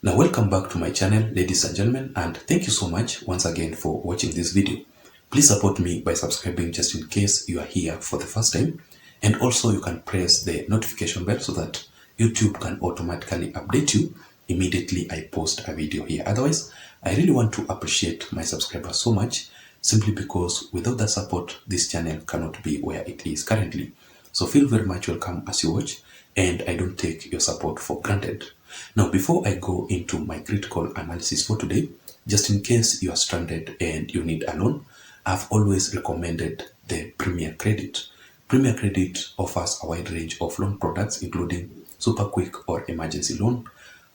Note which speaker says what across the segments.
Speaker 1: Now welcome back to my channel, ladies and gentlemen, and thank you so much once again for watching this video. Please support me by subscribing just in case you are here for the first time, and also you can press the notification bell so that YouTube can automatically update you immediately I post a video here. Otherwise, I really want to appreciate my subscribers so much, simply because without that support, this channel cannot be where it is currently. So feel very much welcome as you watch, and I don't take your support for granted. Now, before I go into my critical analysis for today, just in case you are stranded and you need a loan, I've always recommended the Premier Credit. Premier Credit offers a wide range of loan products, including super quick or emergency loan.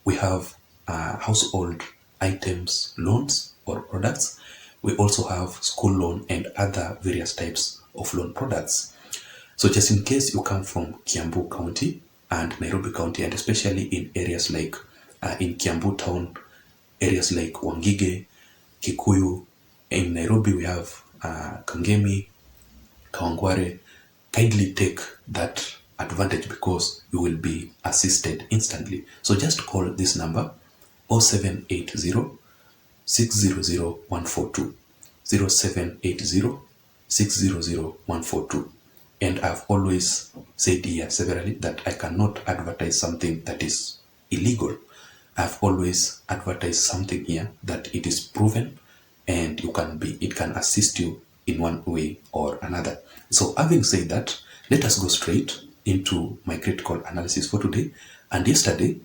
Speaker 1: We have household items loans or products. We also have school loan and other various types of loan products. So just in case you come from Kiambu County and Nairobi County, and especially in areas like in Kiambu town, areas like Wangige, Kikuyu. In Nairobi we have Kangemi, Kawangware. Kindly take that advantage because you will be assisted instantly. So just call this number 0780 600 142 0780 600 142. And I've always said here severally that I cannot advertise something that is illegal. I've always advertised something here that it is proven and it can assist you in one way or another. So having said that, let us go straight into my critical analysis for today. And yesterday,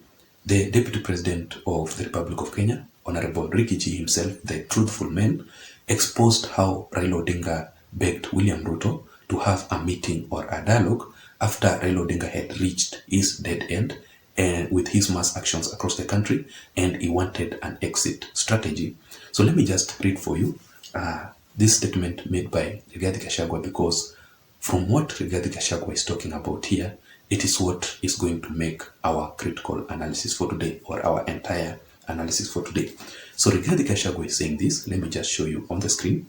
Speaker 1: the Deputy President of the Republic of Kenya, Honorable Ricky G himself, the truthful man, exposed how Raila Odinga begged William Ruto to have a meeting or a dialogue after Raila Odinga had reached his dead end and with his mass actions across the country, and he wanted an exit strategy. So let me just read for you this statement made by Rigathi Gachagua, because from what Rigathi Gachagua is talking about here, it is what is going to make our critical analysis for today, or our entire analysis for today. So Rigathi Gachagua is saying this. Let me just show you on the screen.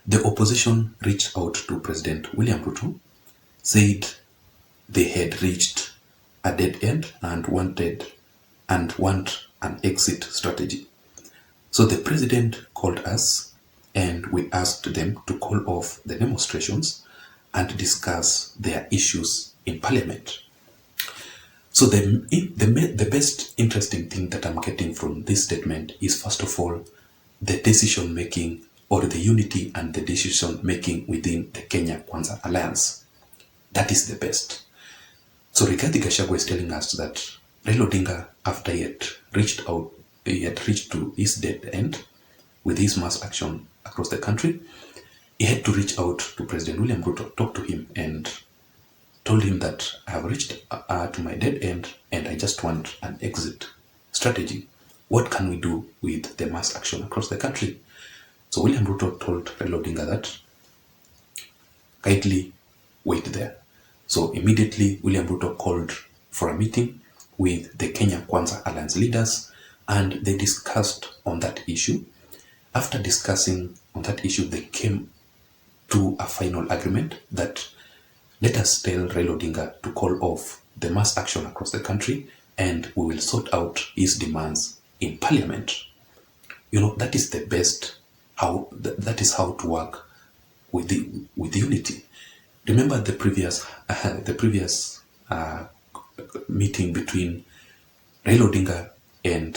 Speaker 1: The opposition reached out to President William Ruto, said they had reached a dead end and want an exit strategy. So the president called us and we asked them to call off the demonstrations and discuss their issues in parliament. So the best interesting thing that I'm getting from this statement is, first of all, the decision making, or the unity and the decision making within the Kenya Kwanza Alliance. That is the best. So Rigathi Gachagua is telling us that Raila Odinga, after he had reached to his dead end with his mass action across the country, he had to reach out to President William Ruto, talk to him, and told him that I have reached to my dead end and I just want an exit strategy. What can we do with the mass action across the country? So William Ruto told Raila Odinga that kindly wait there. So immediately William Ruto called for a meeting with the Kenya Kwanza Alliance leaders, and they discussed on that issue. After discussing on that issue, they came to a final agreement that let us tell Raila Odinga to call off the mass action across the country and we will sort out his demands in parliament. You know, that is the best. That is how to work with unity. Remember the previous meeting between Raila Odinga and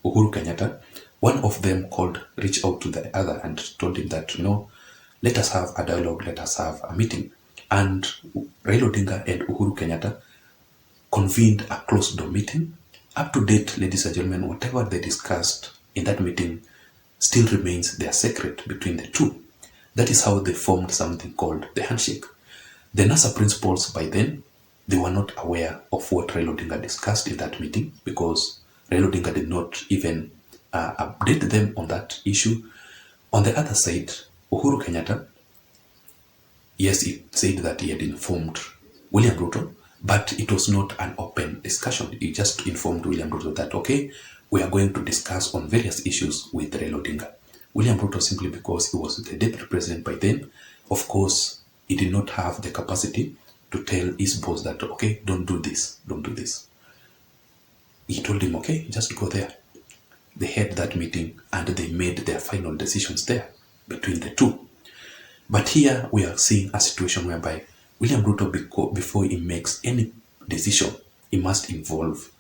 Speaker 1: Uhuru Kenyatta. One of them reached out to the other and told him that, let us have a dialogue, let us have a meeting. And Raila Odinga and Uhuru Kenyatta convened a closed door meeting. Up to date, ladies and gentlemen, whatever they discussed in that meeting still remains their secret between the two. That is how they formed something called the handshake. The NASA principals, by then, they were not aware of what Raila Odinga discussed in that meeting, because Raila Odinga did not even update them on that issue. On the other side, Uhuru Kenyatta, yes, he said that he had informed William Ruto, but it was not an open discussion. He just informed William Ruto that, okay, we are going to discuss on various issues with Raila Odinga. William Ruto, simply because he was the deputy president by then, of course, he did not have the capacity to tell his boss that, okay, don't do this. he told him, okay, just go there. They had that meeting and they made their final decisions there between the two. But here we are seeing a situation whereby William Ruto, before he makes any decision, he must involve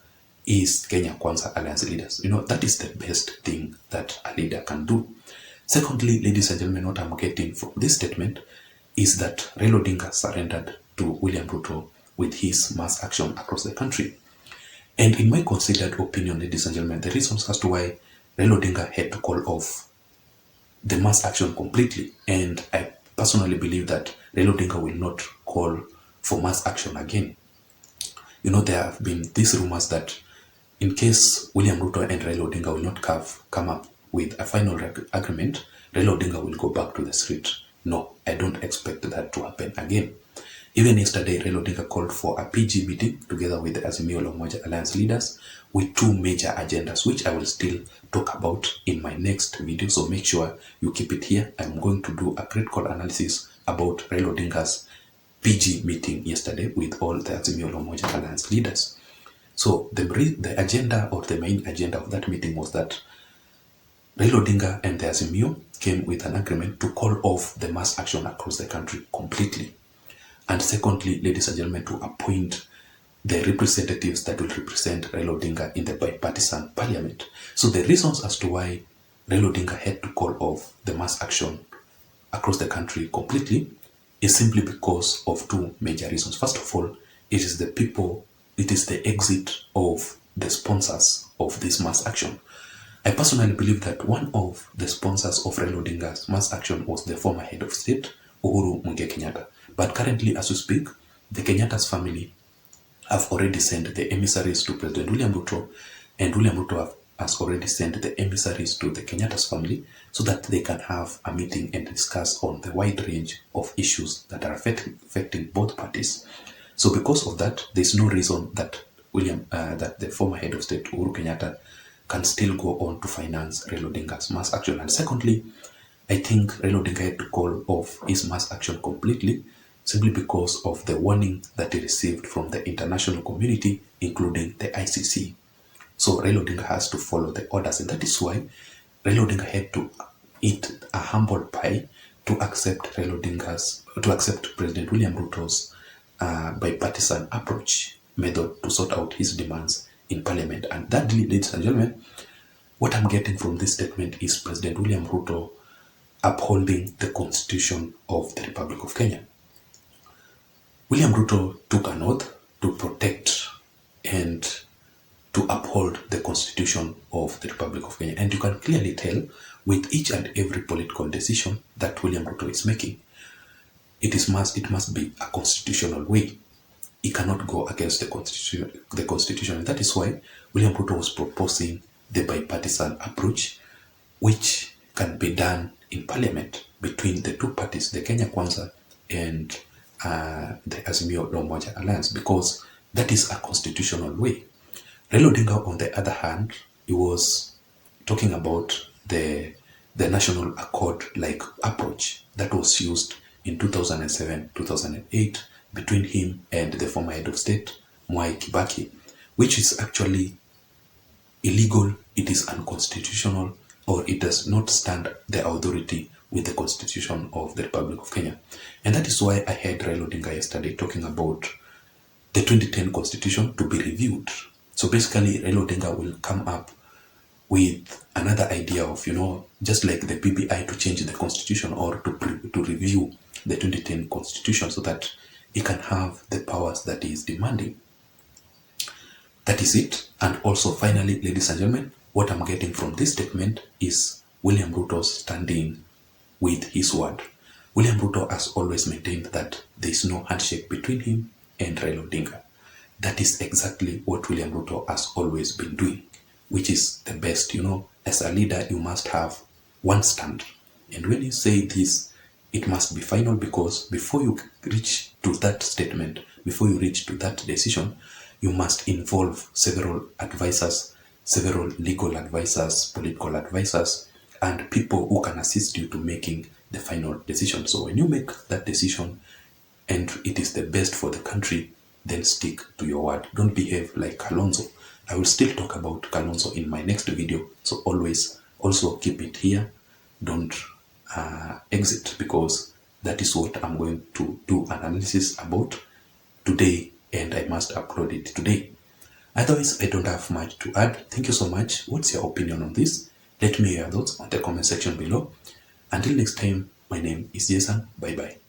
Speaker 1: his Kenya Kwanza Alliance leaders. That is the best thing that a leader can do. Secondly, ladies and gentlemen, what I'm getting from this statement is that Raila Odinga surrendered to William Ruto with his mass action across the country. And in my considered opinion, ladies and gentlemen, the reasons as to why Raila Odinga had to call off the mass action completely, and I personally believe that Raila Odinga will not call for mass action again. There have been these rumors that in case William Ruto and Raila Odinga will not come up with a final agreement, Raila Odinga will go back to the street. No, I don't expect that to happen again. Even yesterday, Raila Odinga called for a PG meeting together with the Azimio la Umoja Alliance leaders with two major agendas, which I will still talk about in my next video. So make sure you keep it here. I'm going to do a critical analysis about Raila Odinga's PG meeting yesterday with all the Azimio la Umoja Alliance leaders. So the agenda, or the main agenda of that meeting, was that Raila Odinga and the Azimio came with an agreement to call off the mass action across the country completely. And secondly, ladies and gentlemen, to appoint the representatives that will represent Raila Odinga in the bipartisan parliament. So the reasons as to why Raila Odinga had to call off the mass action across the country completely is simply because of two major reasons. First of all, it is the exit of the sponsors of this mass action. I personally believe that one of the sponsors of Raila Odinga's mass action was the former head of state, Uhuru Kenyatta. But currently, as we speak, the Kenyatta's family have already sent the emissaries to President William Ruto, and William Ruto has already sent the emissaries to the Kenyatta's family so that they can have a meeting and discuss on the wide range of issues that are affecting both parties. So because of that, there's no reason that that the former head of state, Uhuru Kenyatta, can still go on to finance Raila Odinga's mass action. And secondly, I think Raila Odinga had to call off his mass action completely simply because of the warning that he received from the international community, including the ICC. So Raila Odinga has to follow the orders, and that is why Raila Odinga had to eat a humble pie to accept President William Ruto's bipartisan approach method to sort out his demands in parliament. And that, ladies and gentlemen, what I'm getting from this statement is President William Ruto upholding the Constitution of the Republic of Kenya. William Ruto took an oath to protect and to uphold the Constitution of the Republic of Kenya. And you can clearly tell with each and every political decision that William Ruto is making, it must be a constitutional way. He cannot go against the Constitution. And that is why William Ruto was proposing the bipartisan approach, which can be done in parliament between the two parties, the Kenya Kwanza and the Azimio la Umoja Alliance, because that is a constitutional way. Raila Odinga, on the other hand, he was talking about the national accord-like approach that was used in 2007-2008 between him and the former head of state, Mwai Kibaki, which is actually illegal, it is unconstitutional, or it does not stand the authority with the Constitution of the Republic of Kenya. And that is why I heard Raila Odinga yesterday talking about the 2010 Constitution to be reviewed. So basically, Raila Odinga will come up with another idea of, just like the BBI, to change the Constitution or to review the 2010 Constitution so that he can have the powers that he is demanding. That is it. And also, finally, ladies and gentlemen, what I'm getting from this statement is William Ruto standing with his word. William Ruto has always maintained that there is no handshake between him and Raila Odinga. That is exactly what William Ruto has always been doing, which is the best. As a leader, you must have one stand. And when you say this, it must be final, because before you reach to that statement, before you reach to that decision, you must involve several advisors, several legal advisors, political advisors, and people who can assist you to making the final decision. So when you make that decision and it is the best for the country, then stick to your word. Don't behave like Kalonzo. I will still talk about Kalonzo in my next video. So always also keep it here. Don't exit, because that is what I'm going to do analysis about today, and I must upload it today. Otherwise, I don't have much to add. Thank you so much. What's your opinion on this? Let me hear your thoughts on the comment section below. Until next time, my name is Json. Bye bye.